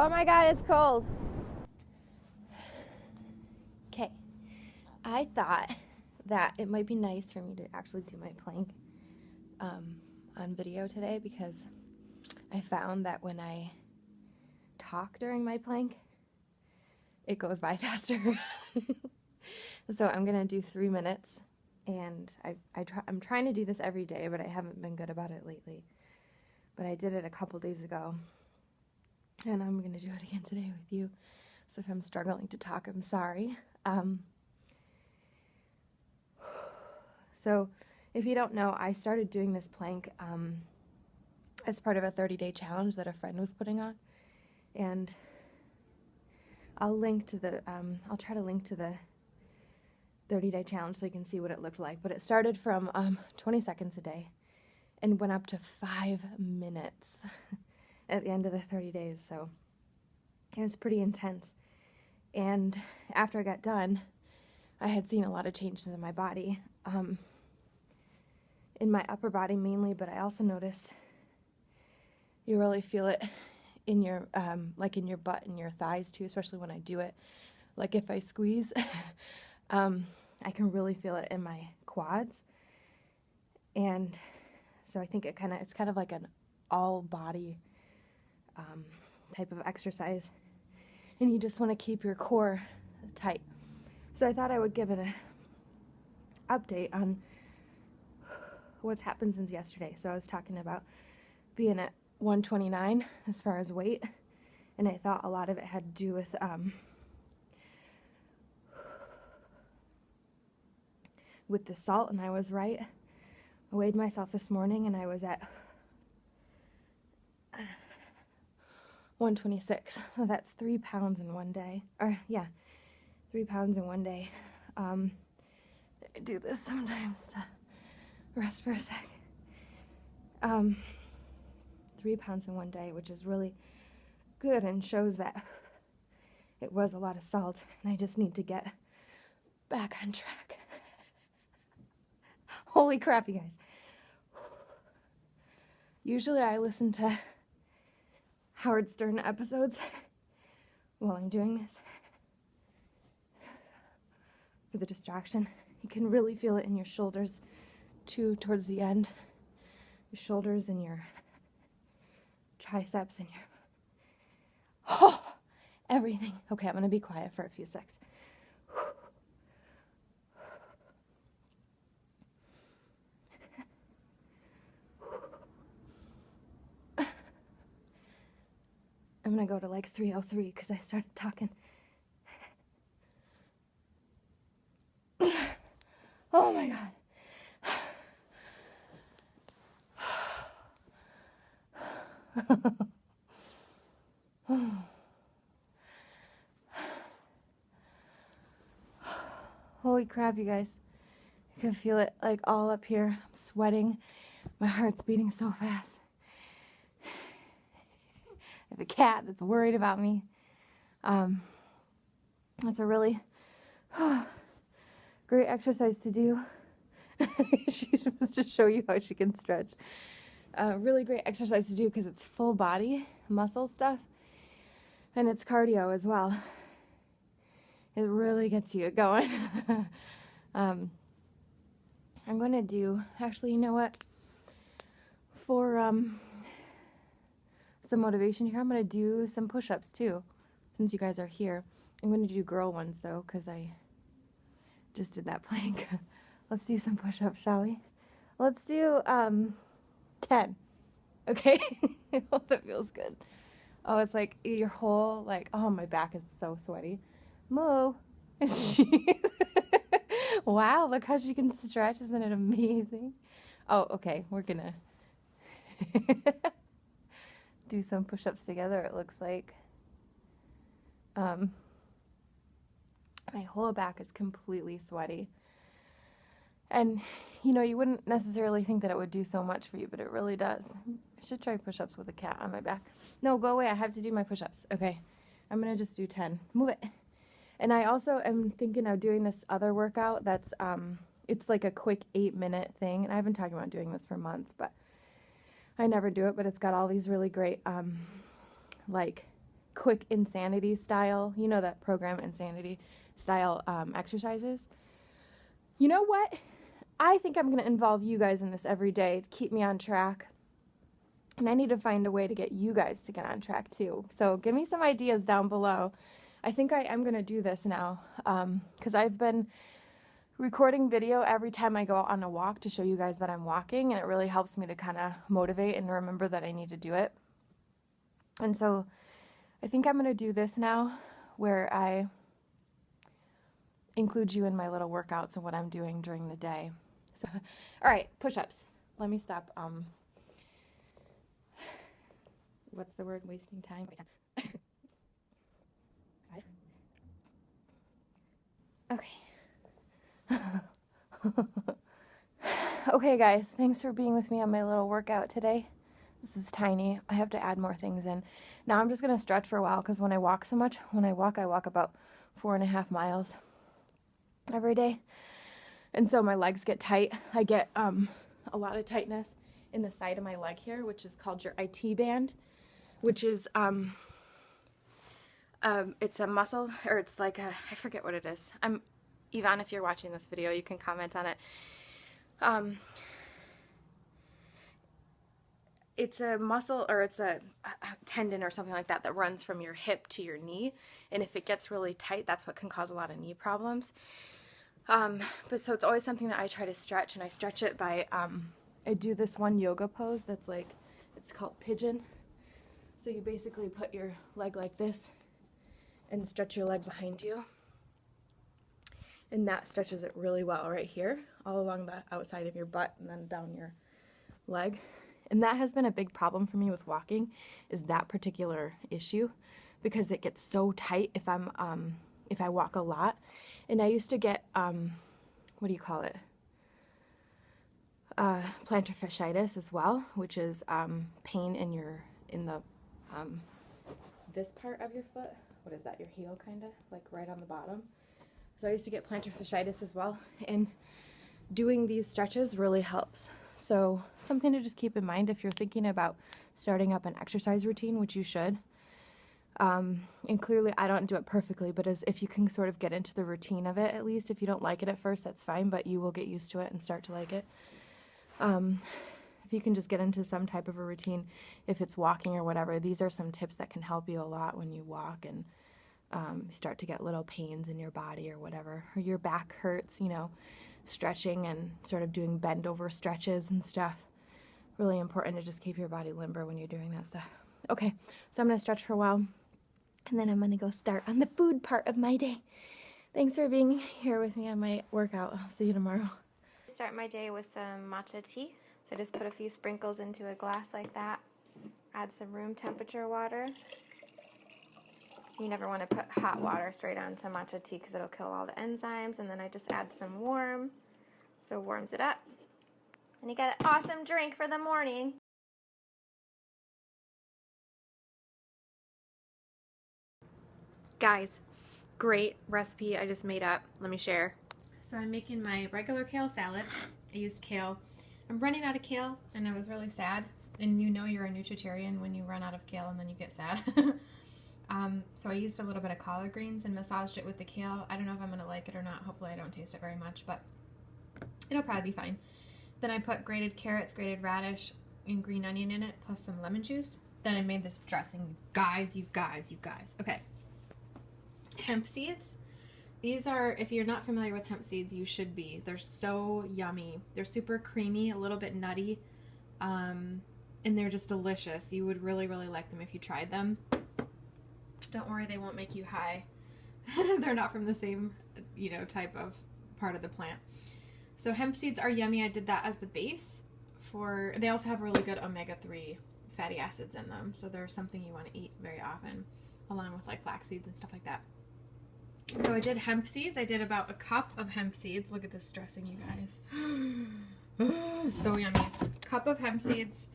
Oh my God, it's cold. Okay, I thought that it might be nice for me to actually do my plank on video today, because I found that when I talk during my plank, it goes by faster. So I'm gonna do 3 minutes, and I'm trying to do this every day, but I haven't been good about it lately. But I did it a couple days ago, and I'm gonna do it again today with you. So if I'm struggling to talk, I'm sorry. So if you don't know, I started doing this plank as part of a 30-day challenge that a friend was putting on, and I'll try to link to the 30-day challenge so you can see what it looked like. But it started from 20 seconds a day and went up to 5 minutes at the end of the 30 days. So it was pretty intense. And after I got done, I had seen a lot of changes in my body, in my upper body mainly, but I also noticed you really feel it in your, like in your butt and your thighs too, especially when I do it. Like if I squeeze, I can really feel it in my quads. And so I think it's kind of like an all body type of exercise. And you just want to keep your core tight. So I thought I would give an update on what's happened since yesterday. So I was talking about being at 129 as far as weight, and I thought a lot of it had to do with the salt, and I was right. I weighed myself this morning, and I was at 126. So that's 3 pounds in one day. 3 pounds in one day. I do this sometimes to rest for a sec. 3 pounds in one day, which is really good and shows that it was a lot of salt, and I just need to get back on track. Holy crap, you guys. Usually I listen to Howard Stern episodes while I'm doing this for the distraction. You can really feel it in your shoulders too towards the end. Your shoulders and your triceps and your everything. Okay, I'm gonna be quiet for a few secs. I'm gonna go to like 303 because I started talking. Oh my God. Holy crap, you guys. I can feel it like all up here. I'm sweating. My heart's beating so fast. I have a cat that's worried about me. That's a really great exercise to do. She's supposed to show you how she can stretch. Really great exercise to do because it's full body muscle stuff, and it's cardio as well. It really gets you going. I'm going to do, actually, you know what? For some motivation here, I'm going to do some push-ups too, since you guys are here. I'm going to do girl ones though, because I just did that plank. Let's do some push-ups, shall we? Let's do 10. Okay? I hope that feels good. Oh, it's like your whole, like, oh, my back is so sweaty. Moo. Wow, look how she can stretch. Isn't it amazing? Oh, okay. We're gonna do some push-ups together, it looks like. My whole back is completely sweaty. And, you know, you wouldn't necessarily think that it would do so much for you, but it really does. I should try push-ups with a cat on my back. No, go away. I have to do my push-ups. Okay. I'm going to just do 10. Move it. And I also am thinking of doing this other workout that's, it's like a quick 8-minute thing. And I've been talking about doing this for months, but I never do it. But it's got all these really great, like, quick insanity style, you know, that program insanity style exercises. You know what? I think I'm going to involve you guys in this every day to keep me on track. And I need to find a way to get you guys to get on track too. So give me some ideas down below. I think I am going to do this now because I've been recording video every time I go out on a walk to show you guys that I'm walking, and it really helps me to kind of motivate and remember that I need to do it. And so I think I'm going to do this now where I include you in my little workouts and what I'm doing during the day. So, all right, push-ups. Let me stop. What's the word? Wasting time. Okay. Okay, guys. Thanks for being with me on my little workout today. This is tiny. I have to add more things in. Now I'm just going to stretch for a while because when I walk so much, I walk about 4.5 miles every day. And so my legs get tight. I get a lot of tightness in the side of my leg here, which is called your IT band, which is it's a muscle, or it's like a, I forget what it is. Yvonne, if you're watching this video, you can comment on it. It's a muscle, or it's a tendon or something like that that runs from your hip to your knee, and if it gets really tight, that's what can cause a lot of knee problems. But so it's always something that I try to stretch, and I stretch it by, I do this one yoga pose that's like, it's called pigeon. So you basically put your leg like this and stretch your leg behind you. And that stretches it really well right here, all along the outside of your butt and then down your leg. And that has been a big problem for me with walking, is that particular issue, because it gets so tight if I walk a lot. And I used to get, what do you call it? Plantar fasciitis as well, which is pain in the this part of your foot. What is that? Your heel, kind of, like right on the bottom. So I used to get plantar fasciitis as well, and doing these stretches really helps. So something to just keep in mind if you're thinking about starting up an exercise routine, which you should. And clearly I don't do it perfectly, but if you can sort of get into the routine of it, at least if you don't like it at first, that's fine, but you will get used to it and start to like it. If you can just get into some type of a routine, if it's walking or whatever, these are some tips that can help you a lot when you walk and start to get little pains in your body or whatever, or your back hurts, you know, stretching and sort of doing bend over stretches and stuff. Really important to just keep your body limber when you're doing that stuff. Okay, so I'm going to stretch for a while, and then I'm going to go start on the food part of my day. Thanks for being here with me on my workout. I'll see you tomorrow. Start my day with some matcha tea. So I just put a few sprinkles into a glass like that. Add some room temperature water. You never want to put hot water straight onto matcha tea because it'll kill all the enzymes. And then I just add some warm, so it warms it up. And you got an awesome drink for the morning. Guys, great recipe I just made up. Let me share. So I'm making my regular kale salad. I used kale. I'm running out of kale, and I was really sad. And you know you're a nutritarian when you run out of kale and then you get sad. So I used a little bit of collard greens and massaged it with the kale. I don't know if I'm going to like it or not. Hopefully I don't taste it very much, but it'll probably be fine. Then I put grated carrots, grated radish, and green onion in it, plus some lemon juice. Then I made this dressing. Guys, you guys. Okay. Hemp seeds. These are, if you're not familiar with hemp seeds, you should be. They're so yummy. They're super creamy, a little bit nutty, and they're just delicious. You would really, really like them if you tried them. Don't worry, they won't make you high. They're not from the same, you know, type of part of the plant. So hemp seeds are yummy. I did that as the base for, they also have really good omega-3 fatty acids in them. So they're something you want to eat very often, along with like flax seeds and stuff like that. So I did hemp seeds. I did about a cup of hemp seeds. Look at this dressing, you guys. So yummy. Cup of hemp seeds.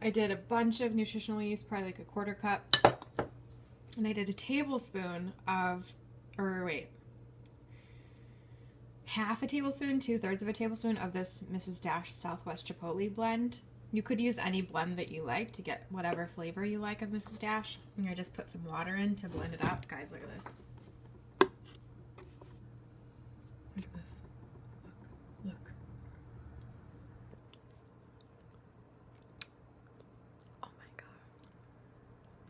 I did a bunch of nutritional yeast, probably like a quarter cup. And I did a tablespoon of, or wait, half a tablespoon, 2/3 of a tablespoon of this Mrs. Dash Southwest Chipotle blend. You could use any blend that you like to get whatever flavor you like of Mrs. Dash. And I just put some water in to blend it up. Guys, look at this. Look at this. Look. Oh my God.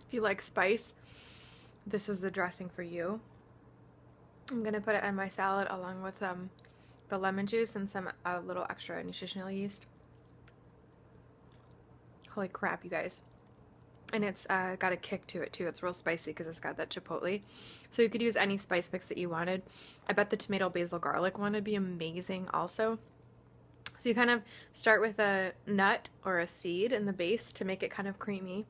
If you like spice, this is the dressing for you. I'm gonna put it on my salad along with the lemon juice and some little extra nutritional yeast. Holy crap, you guys. And it's got a kick to it too. It's real spicy because it's got that chipotle. So you could use any spice mix that you wanted. I bet the tomato basil garlic one would be amazing also. So you kind of start with a nut or a seed in the base to make it kind of creamy.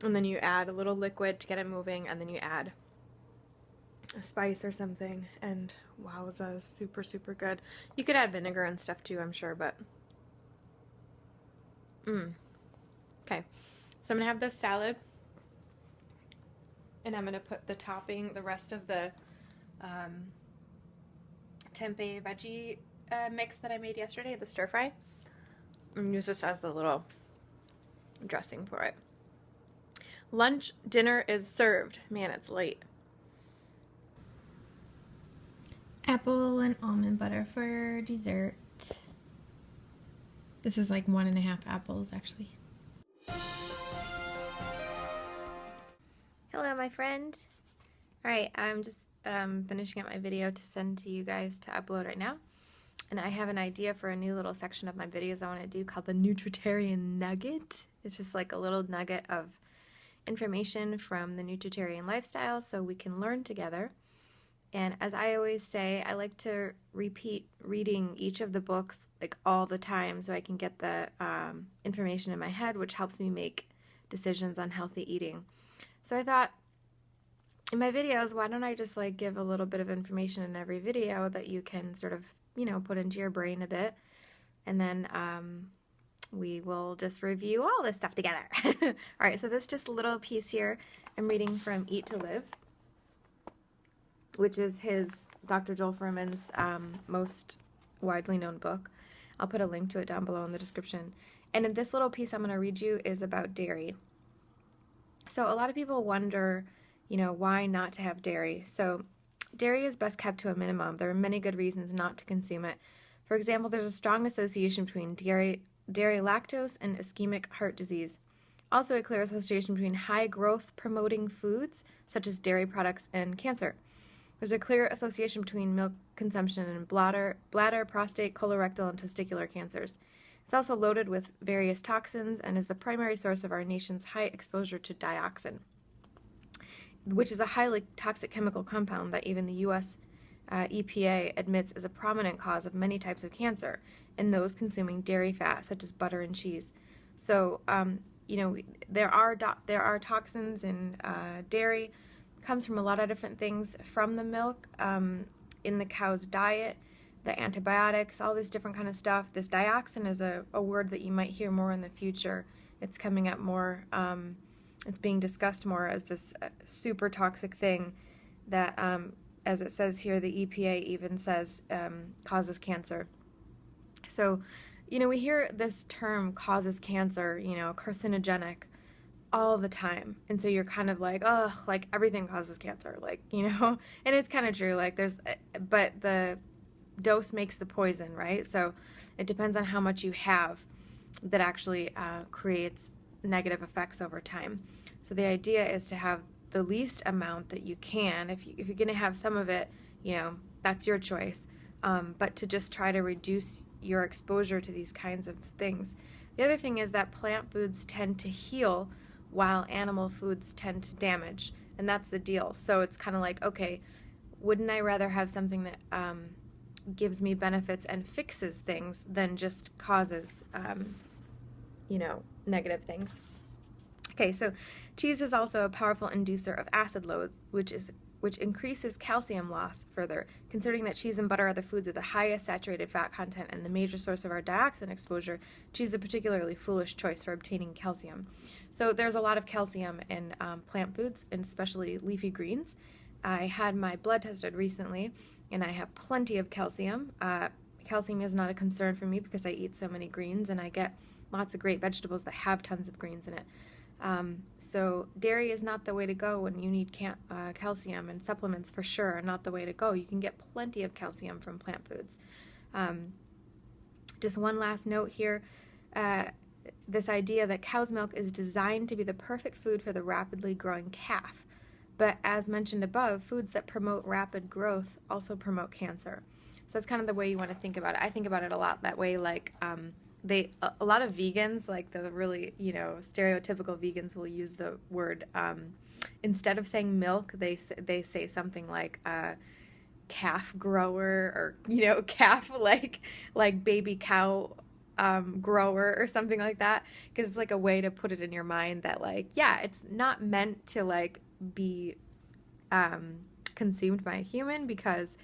And then you add a little liquid to get it moving, and then you add a spice or something, and wowza, super, super good. You could add vinegar and stuff too, I'm sure, but okay, so I'm gonna have this salad, and I'm gonna put the topping, the rest of the tempeh veggie mix that I made yesterday, the stir fry, and use this as the little dressing for it. Lunch, dinner is served. Man, it's late. Apple and almond butter for dessert. This is like 1.5 apples, actually. Hello, my friend. All right, I'm just finishing up my video to send to you guys to upload right now. And I have an idea for a new little section of my videos I want to do called the Nutritarian Nugget. It's just like a little nugget of information from the Nutritarian lifestyle so we can learn together. And as I always say, I like to repeat reading each of the books like all the time so I can get the information in my head, which helps me make decisions on healthy eating. So I thought in my videos, why don't I just like give a little bit of information in every video that you can sort of, you know, put into your brain a bit, and then we will just review all this stuff together. All right, so this just a little piece here. I'm reading from Eat to Live, which is Dr. Joel Fuhrman's most widely known book. I'll put a link to it down below in the description. And in this little piece I'm going to read you is about dairy. So a lot of people wonder, you know, why not to have dairy. So dairy is best kept to a minimum. There are many good reasons not to consume it. For example, there's a strong association between dairy lactose and ischemic heart disease. Also a clear association between high growth promoting foods such as dairy products and cancer. There's a clear association between milk consumption and bladder, prostate, colorectal, and testicular cancers. It's also loaded with various toxins and is the primary source of our nation's high exposure to dioxin, which is a highly toxic chemical compound that even the U.S. EPA admits is a prominent cause of many types of cancer in those consuming dairy fat, such as butter and cheese. So, you know, there are toxins in dairy. Comes from a lot of different things from the milk, in the cow's diet, the antibiotics, all this different kind of stuff. This dioxin is a word that you might hear more in the future. It's coming up more, it's being discussed more as this super toxic thing that, as it says here, the EPA even says causes cancer. So, you know, we hear this term causes cancer, you know, carcinogenic, all the time. And so you're kind of like, ugh, like everything causes cancer, like, you know, and it's kind of true. Like but the dose makes the poison, right? So it depends on how much you have that actually creates negative effects over time. So the idea is to have the least amount that you can. If you're going to have some of it, you know, that's your choice. But to just try to reduce your exposure to these kinds of things. The other thing is that plant foods tend to heal while animal foods tend to damage. And that's the deal. So it's kind of like, okay, wouldn't I rather have something that gives me benefits and fixes things than just causes, you know, negative things? Okay, so cheese is also a powerful inducer of acid loads, which increases calcium loss further. Considering that cheese and butter are the foods with the highest saturated fat content and the major source of our dioxin exposure, cheese is a particularly foolish choice for obtaining calcium. So there's a lot of calcium in plant foods, and especially leafy greens. I had my blood tested recently, and I have plenty of calcium. Calcium is not a concern for me because I eat so many greens, and I get lots of great vegetables that have tons of greens in it. So dairy is not the way to go when you need calcium, and supplements for sure are not the way to go. You can get plenty of calcium from plant foods. Just one last note here. This idea that cow's milk is designed to be the perfect food for the rapidly growing calf. But as mentioned above, foods that promote rapid growth also promote cancer. So that's kind of the way you want to think about it. I think about it a lot that way, like a lot of vegans, like the really, stereotypical vegans, will use the word, instead of saying milk, they say something like calf grower, or, calf like baby cow grower or something like that, because it's like a way to put it in your mind that, like, yeah, it's not meant to like be consumed by a human, because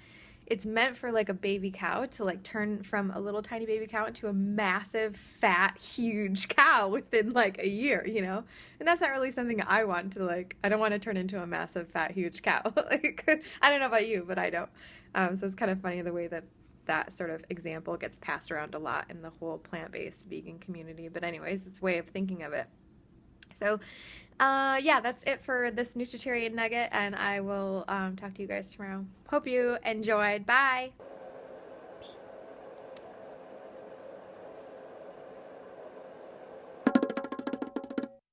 it's meant for like a baby cow to like turn from a little tiny baby cow into a massive, fat, huge cow within like a year, and that's not really something I want to like. I don't want to turn into a massive, fat, huge cow. Like, I don't know about you, but I don't. So it's kind of funny the way that sort of example gets passed around a lot in the whole plant-based vegan community. But anyways, it's a way of thinking of it. So yeah, that's it for this Nutritarian Nugget, and I will talk to you guys tomorrow. Hope you enjoyed. Bye!